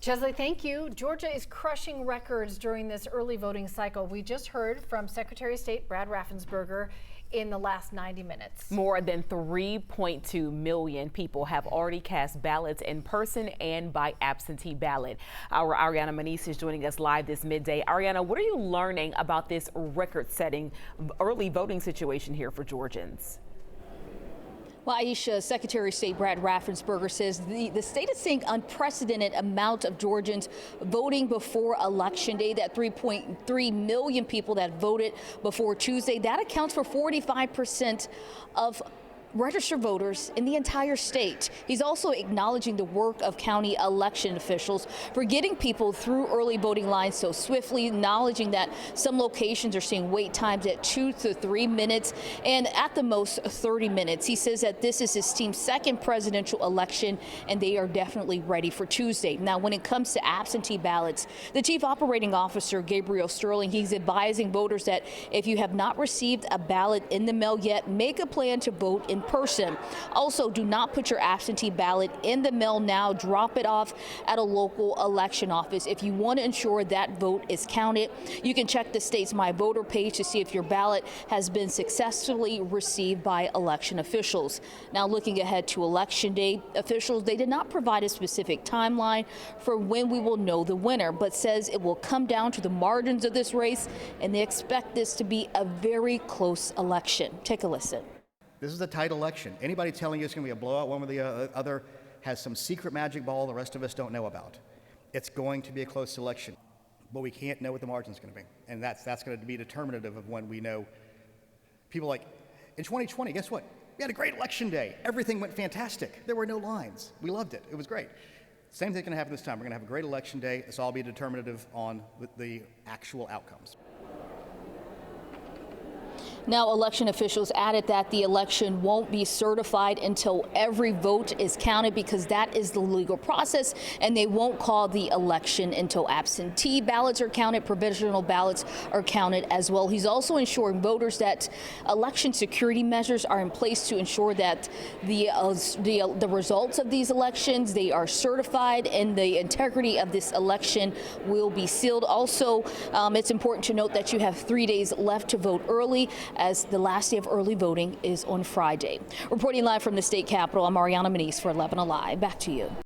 Chesley, thank you. Georgia is crushing records during this early voting cycle. We just heard from Secretary of State Brad Raffensperger in the last 90 minutes. More than 3.2 million people have already cast ballots in person and by absentee ballot. Our Ariana Manise is joining us live this midday. Ariana, what are you learning about this record-setting early voting situation here for Georgians? Well, Aisha, Secretary of State Brad Raffensperger says the state is seeing unprecedented amount of Georgians voting before Election Day. That 3.3 million people that voted before Tuesday, that accounts for 45% of registered voters in the entire state. He's also acknowledging the work of county election officials for getting people through early voting lines so swiftly, acknowledging that some locations are seeing wait times at 2 to 3 minutes and at the most 30 minutes. He says that this is his team's second presidential election and they are definitely ready for Tuesday. Now, when it comes to absentee ballots, the chief operating officer, Gabriel Sterling, he's advising voters that if you have not received a ballot in the mail yet, make a plan to vote in person. Also, do not put your absentee ballot in the mail now. Drop it off at a local election office. If you want to ensure that vote is counted, you can check the state's My Voter page to see if your ballot has been successfully received by election officials. Now, looking ahead to Election Day, officials, they did not provide a specific timeline for when we will know the winner, but says it will come down to the margins of this race, and they expect this to be a very close election. Take a listen. This is a tight election. Anybody telling you it's going to be a blowout one way or the other has some secret magic ball the rest of us don't know about. It's going to be a close election, but we can't know what the margin's going to be. And that's going to be determinative of when we know. People like, in 2020, guess what? We had a great election day. Everything went fantastic. There were no lines. We loved it. It was great. Same thing's going to happen this time. We're going to have a great election day. This will all be determinative on the actual outcomes. Now, election officials added that the election won't be certified until every vote is counted because that is the legal process, and they won't call the election until absentee ballots are counted, provisional ballots are counted as well. He's also ensuring voters that election security measures are in place to ensure that the results of these elections, they are certified and the integrity of this election will be sealed. Also, it's important to note that you have 3 days left to vote early, as the last day of early voting is on Friday. Reporting live from the state capitol, I'm Ariana Manise for 11 Alive. Back to you.